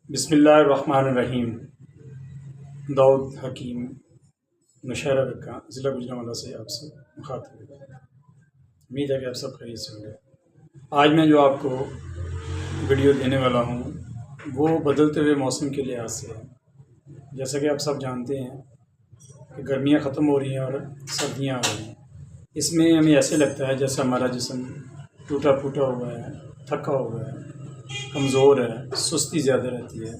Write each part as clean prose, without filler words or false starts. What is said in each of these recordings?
बिस्मिल्लाहिर्रहमानिर्रहीम। दाऊद हकीम नौशहरा का ज़िला गुजरांवाला से आपसे मुखातिब है। उम्मीद है कि आप सब खैरियत से होंगे। आज मैं जो आपको वीडियो देने वाला हूँ वो बदलते हुए मौसम के लिहाज से है। जैसा कि आप सब जानते हैं कि गर्मियाँ ख़त्म हो रही हैं और सर्दियाँ आ रही हैं। इसमें हमें ऐसे लगता है जैसे हमारा जिस्म टूटा फूटा हुआ है, थका हुआ है, कमज़ोर है, सुस्ती ज़्यादा रहती है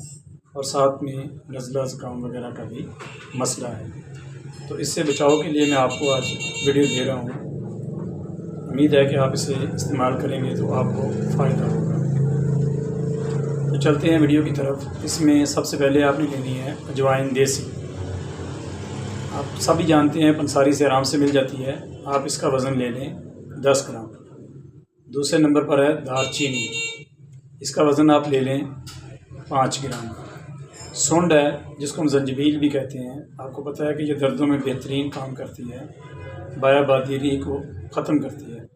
और साथ में नज़ला ज़ुकाम वगैरह का भी मसला है। तो इससे बचाव के लिए मैं आपको आज वीडियो दे रहा हूँ। उम्मीद है कि आप इसे इस्तेमाल करेंगे तो आपको फ़ायदा होगा। तो चलते हैं वीडियो की तरफ। इसमें सबसे पहले आपने लेनी है अजवाइन देसी। आप सभी जानते हैं पंसारी से आराम से मिल जाती है। आप इसका वज़न ले लें 10 ग्राम। दूसरे नंबर पर है दालचीनी, इसका वज़न आप ले लें 5 ग्राम। सूंड है जिसको हम जंजीबील भी कहते हैं। आपको पता है कि ये दर्दों में बेहतरीन काम करती है, बायाबादीरी को ख़त्म करती है।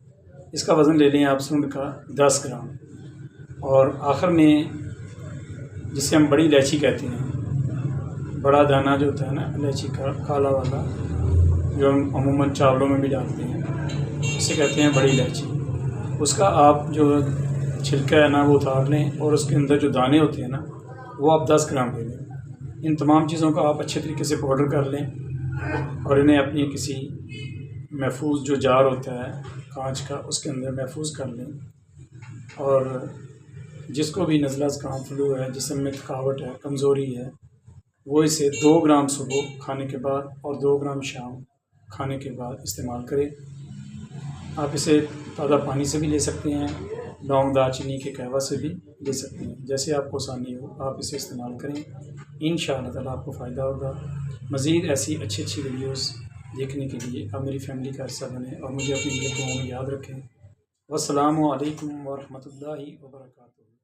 इसका वज़न ले लें आप सूंड का 10 ग्राम। और आखिर में जिसे हम बड़ी इलायची कहते हैं, बड़ा दाना जो होता है ना इलायची का, काला वाला, जो हम अमूमन चावलों में भी डालते हैं, इसे कहते हैं बड़ी इलायची। उसका आप जो छिलका है ना वो उतार लें और उसके अंदर जो दाने होते हैं ना वो आप 10 ग्राम ले लें। इन तमाम चीज़ों को आप अच्छे तरीके से पाउडर कर लें और इन्हें अपनी किसी महफूज जो जार होता है कांच का, उसके अंदर महफूज कर लें। और जिसको भी नज़ला ज़ुकाम फ्लू है, जिस्म में थकावट है, कमज़ोरी है, वो इसे 2 ग्राम सुबह खाने के बाद और 2 ग्राम शाम खाने के बाद इस्तेमाल करें। आप इसे ताज़ा पानी से भी ले सकते हैं, लौंग दालचीनी के कहवा से भी ले सकते हैं। जैसे आपको आसानी हो आप इसे इस्तेमाल करें। इंशाअल्लाह ताला आपको फ़ायदा होगा। मज़ीद ऐसी अच्छी अच्छी वीडियोस देखने के लिए आप मेरी फैमिली का हिस्सा बनें और मुझे अपनी दुआओं में याद रखें। वस्सलामु अलैकुम व रहमतुल्लाहि व बरकातुहू।